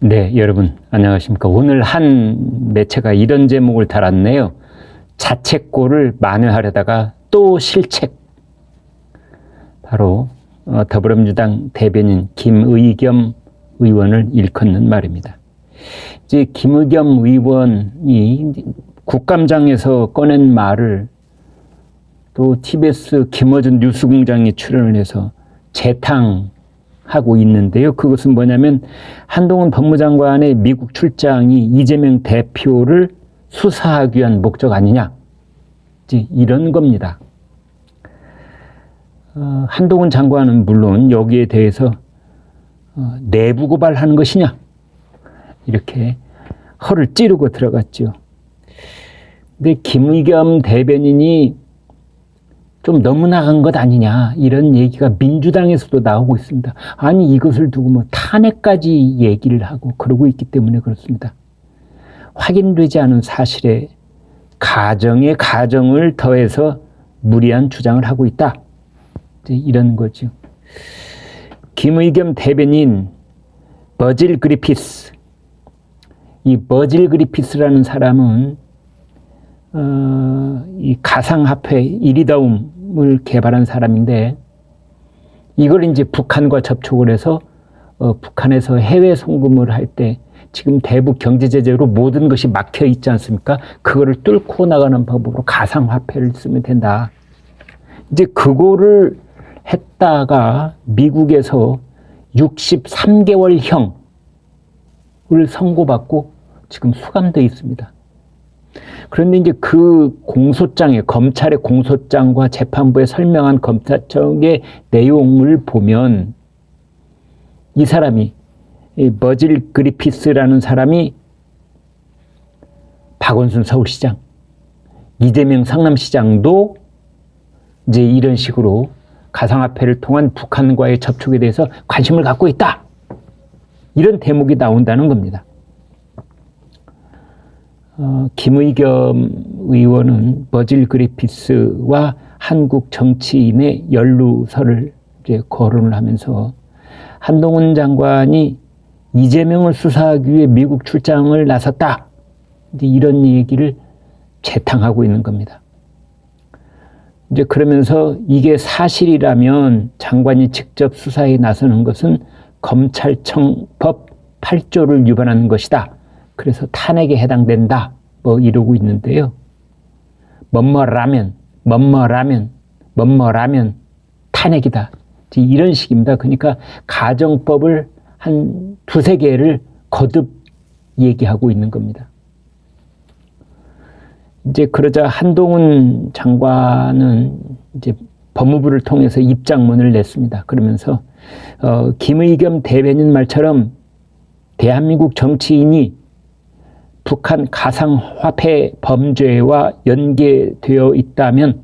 네, 여러분 안녕하십니까. 오늘 한 매체가 이런 제목을 달았네요. 자책골을 만회하려다가 또 실책. 바로 더불어민주당 대변인 김의겸 의원을 일컫는 말입니다. 이제 김의겸 의원이 국감장에서 꺼낸 말을 또 TBS 김어준 뉴스공장에 출연을 해서 재탕하고 있는데요. 그것은 뭐냐면 한동훈 법무장관의 미국 출장이 이재명 대표를 수사하기 위한 목적 아니냐, 이제 이런 겁니다. 한동훈 장관은 물론 여기에 대해서 내부 고발하는 것이냐 이렇게 허를 찌르고 들어갔죠. 근데 김의겸 대변인이 좀 너무 나간 것 아니냐 이런 얘기가 민주당에서도 나오고 있습니다. 아니 이것을 두고 뭐 탄핵까지 얘기를 하고 그러고 있기 때문에 그렇습니다. 확인되지 않은 사실에 가정에 가정을 더해서 무리한 주장을 하고 있다. 이제 이런 거죠. 김의겸 대변인 버질 그리피스. 이 버질 그리피스라는 사람은 이 가상화폐 이리다움을 개발한 사람인데 이걸 이제 북한과 접촉을 해서 북한에서 해외 송금을 할 때 지금 대북 경제 제재로 모든 것이 막혀 있지 않습니까? 그거를 뚫고 나가는 방법으로 가상화폐를 쓰면 된다. 이제 그거를 했다가 미국에서 63개월형을 선고받고 지금 수감되어 있습니다. 그런데 이제 그 공소장에 검찰의 공소장과 재판부에 설명한 검찰청의 내용을 보면 이 사람이 이 버질 그리피스라는 사람이 박원순 서울시장, 이재명 성남시장도 이제 이런 식으로 가상화폐를 통한 북한과의 접촉에 대해서 관심을 갖고 있다. 이런 대목이 나온다는 겁니다. 김의겸 의원은 버질 그리피스와 한국 정치인의 연루설을 이제 거론을 하면서 한동훈 장관이 이재명을 수사하기 위해 미국 출장을 나섰다. 이제 이런 얘기를 재탕하고 있는 겁니다. 이제 그러면서 이게 사실이라면 장관이 직접 수사에 나서는 것은 검찰청법 8조를 위반하는 것이다. 그래서 탄핵에 해당된다. 뭐 이러고 있는데요. 뭐뭐라면 탄핵이다. 이런 식입니다. 그러니까 가정법을 한 두세 개를 거듭 얘기하고 있는 겁니다. 이제 그러자 한동훈 장관은 이제 법무부를 통해서 입장문을 냈습니다. 그러면서 김의겸 대변인 말처럼 대한민국 정치인이 북한 가상화폐 범죄와 연계되어 있다면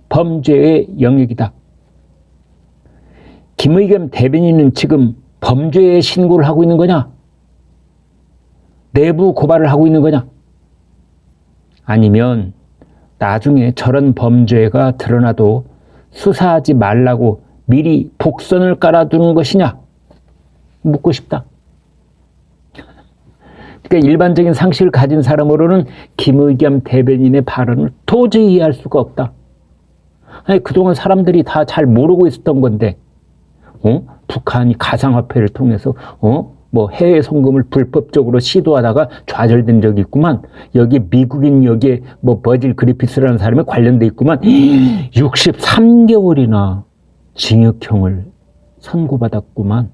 범죄의 영역이다. 김의겸 대변인은 지금 범죄의 신고를 하고 있는 거냐? 내부 고발을 하고 있는 거냐? 아니면 나중에 저런 범죄가 드러나도 수사하지 말라고 미리 복선을 깔아두는 것이냐? 묻고 싶다. 그러니까 일반적인 상식을 가진 사람으로는 김의겸 대변인의 발언을 도저히 이해할 수가 없다. 아니, 그동안 사람들이 다 잘 모르고 있었던 건데, 북한이 가상화폐를 통해서, 뭐 해외 송금을 불법적으로 시도하다가 좌절된 적이 있구만. 여기 미국인 여기에 뭐 버질 그리피스라는 사람이 관련돼 있구만. 63개월이나 징역형을 선고받았구만.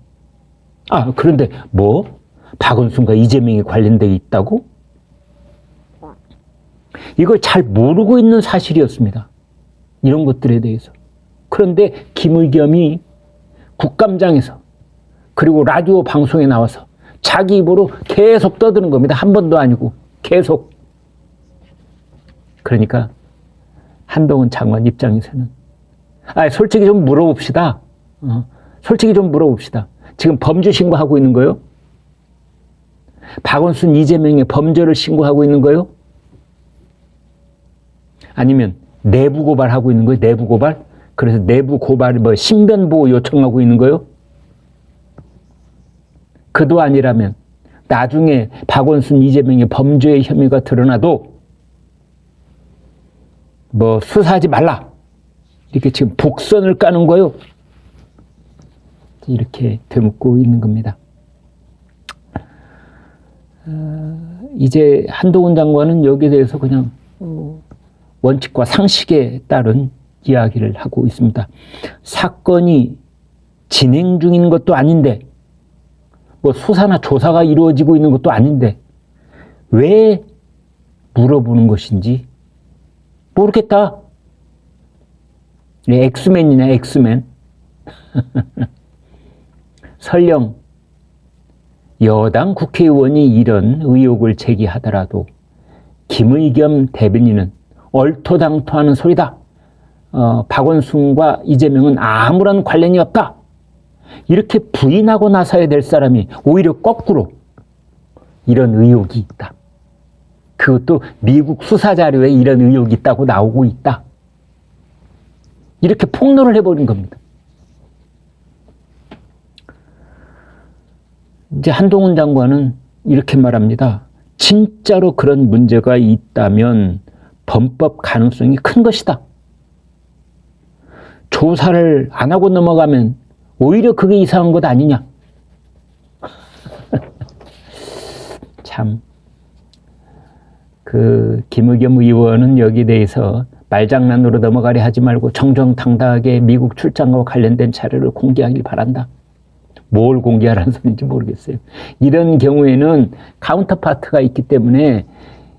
아, 그런데 뭐? 박원순과 이재명이 관련돼 있다고? 이걸 잘 모르고 있는 사실이었습니다. 이런 것들에 대해서. 그런데 김의겸이 국감장에서 그리고 라디오 방송에 나와서 자기 입으로 계속 떠드는 겁니다. 한 번도 아니고 계속. 그러니까 한동훈 장관 입장에서는 솔직히 좀 물어봅시다. 솔직히 좀 물어봅시다. 지금 범죄 신고하고 있는 거요? 박원순, 이재명의 범죄를 신고하고 있는 거요? 아니면 내부 고발하고 있는 거예요? 내부 고발? 그래서 내부 고발, 신변보호 요청하고 있는 거요? 그도 아니라면 나중에 박원순, 이재명의 범죄 혐의가 드러나도 뭐 수사하지 말라. 이렇게 지금 북선을 까는 거요. 이렇게 되묻고 있는 겁니다. 이제 한동훈 장관은 여기에 대해서 그냥 원칙과 상식에 따른 이야기를 하고 있습니다. 사건이 진행 중인 것도 아닌데, 뭐 수사나 조사가 이루어지고 있는 것도 아닌데 왜 물어보는 것인지 모르겠다. 엑스맨이냐, 엑스맨. 설령 여당 국회의원이 이런 의혹을 제기하더라도 김의겸 대변인은 얼토당토하는 소리다. 박원순과 이재명은 아무런 관련이 없다. 이렇게 부인하고 나서야 될 사람이 오히려 거꾸로 이런 의혹이 있다. 그것도 미국 수사자료에 이런 의혹이 있다고 나오고 있다. 이렇게 폭로를 해버린 겁니다. 이제 한동훈 장관은 이렇게 말합니다. 진짜로 그런 문제가 있다면 범법 가능성이 큰 것이다. 조사를 안 하고 넘어가면 오히려 그게 이상한 것 아니냐. 참, 김의겸 의원은 여기에 대해서 말장난으로 넘어가려 하지 말고 정정당당하게 미국 출장과 관련된 자료를 공개하길 바란다. 뭘 공개하라는 소리인지 모르겠어요. 이런 경우에는 카운터파트가 있기 때문에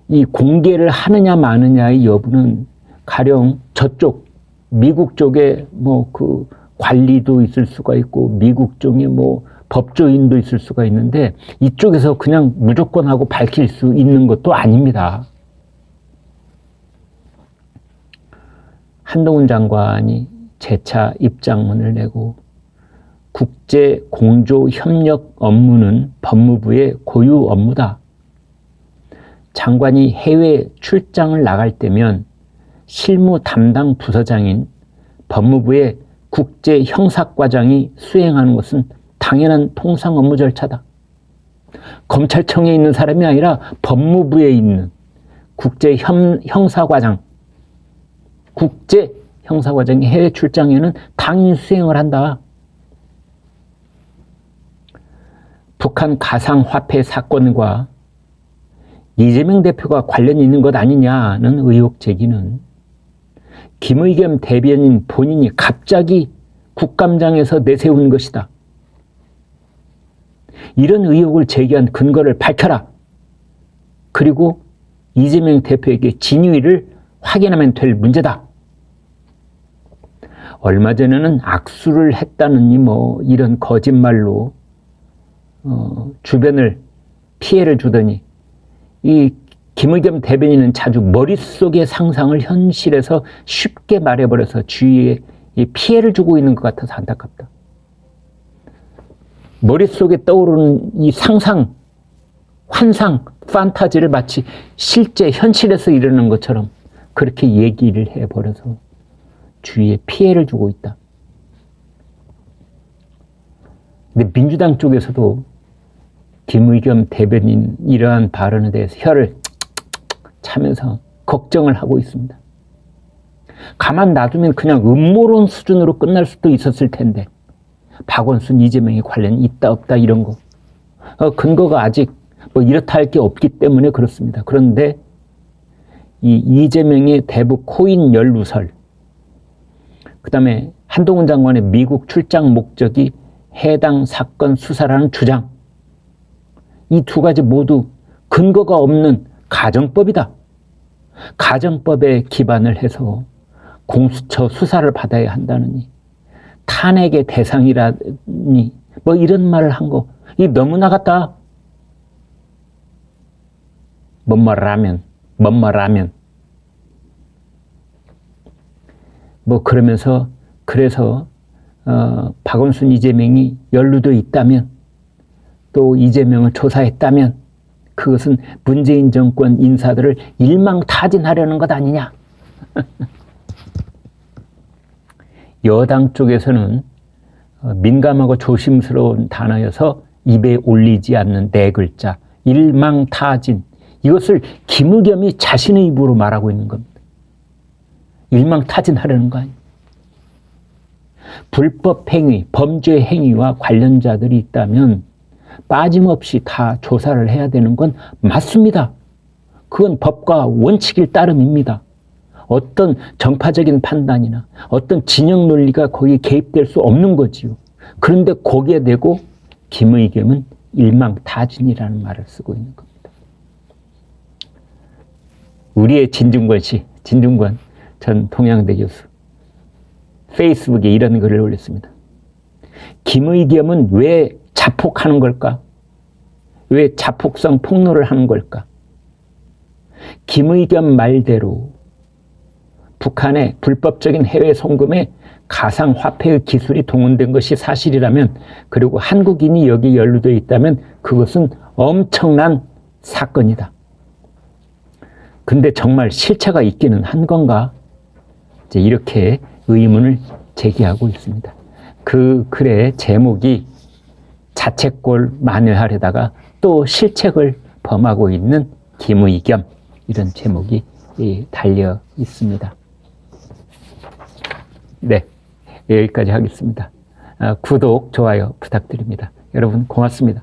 이 공개를 하느냐 마느냐의 여부는 가령 저쪽 미국 쪽에 뭐 그 관리도 있을 수가 있고 미국 쪽에 뭐 법조인도 있을 수가 있는데 이쪽에서 그냥 무조건 하고 밝힐 수 있는 것도 아닙니다. 한동훈 장관이 재차 입장문을 내고 국제 공조 협력 업무는 법무부의 고유 업무다. 장관이 해외 출장을 나갈 때면 실무 담당 부서장인 법무부의 국제 형사과장이 수행하는 것은 당연한 통상 업무 절차다. 검찰청에 있는 사람이 아니라 법무부에 있는 국제 형사과장, 국제 형사과장이 해외 출장에는 당연히 수행을 한다. 북한 가상화폐 사건과 이재명 대표가 관련이 있는 것 아니냐는 의혹 제기는 김의겸 대변인 본인이 갑자기 국감장에서 내세운 것이다. 이런 의혹을 제기한 근거를 밝혀라. 그리고 이재명 대표에게 진위를 확인하면 될 문제다. 얼마 전에는 악수를 했다느니 뭐 이런 거짓말로 주변을 피해를 주더니 이 김의겸 대변인은 자주 머릿속의 상상을 현실에서 쉽게 말해버려서 주위에 피해를 주고 있는 것 같아서 안타깝다. 머릿속에 떠오르는 이 상상, 환상, 판타지를 마치 실제 현실에서 일어나는 것처럼 그렇게 얘기를 해버려서 주위에 피해를 주고 있다. 근데 민주당 쪽에서도 김의겸 대변인 이러한 발언에 대해서 혀를 차면서 걱정을 하고 있습니다. 가만 놔두면 그냥 음모론 수준으로 끝날 수도 있었을 텐데 박원순, 이재명이 관련이 있다 없다 이런 거 근거가 아직 뭐 이렇다 할 게 없기 때문에 그렇습니다. 그런데 이 이재명의 대북 코인 연루설, 그 다음에 한동훈 장관의 미국 출장 목적이 해당 사건 수사라는 주장, 이 두 가지 모두 근거가 없는 가정법이다. 가정법에 기반을 해서 공수처 수사를 받아야 한다느니 탄핵의 대상이라니 뭐 이런 말을 한 거, 이 너무 나갔다. 뭐라면 뭐 그러면서 그래서 박원순, 이재명이 연루돼 있다면 또 이재명을 조사했다면 그것은 문재인 정권 인사들을 일망타진하려는 것 아니냐. 여당 쪽에서는 민감하고 조심스러운 단어여서 입에 올리지 않는 네 글자 일망타진, 이것을 김의겸이 자신의 입으로 말하고 있는 겁니다. 일망타진하려는 거 아니에요. 불법 행위, 범죄 행위와 관련자들이 있다면 빠짐없이 다 조사를 해야 되는 건 맞습니다. 그건 법과 원칙일 따름입니다. 어떤 정파적인 판단이나 어떤 진영 논리가 거기에 개입될 수 없는 거지요. 그런데 거기에 대고 김의겸은 일망타진이라는 말을 쓰고 있는 겁니다. 우리의 진중권 씨, 진중권 전 동양대 교수, 페이스북에 이런 글을 올렸습니다. 김의겸은 왜 자폭하는 걸까? 왜 자폭성 폭로를 하는 걸까? 김의겸 말대로 북한의 불법적인 해외 송금에 가상화폐의 기술이 동원된 것이 사실이라면, 그리고 한국인이 여기에 연루되어 있다면 그것은 엄청난 사건이다. 근데 정말 실체가 있기는 한 건가? 이제 이렇게 의문을 제기하고 있습니다. 그 글의 제목이 자책골 만회하려다가 또 실책을 범하고 있는 김의겸, 이런 제목이 달려 있습니다. 네, 여기까지 하겠습니다. 구독, 좋아요 부탁드립니다. 여러분 고맙습니다.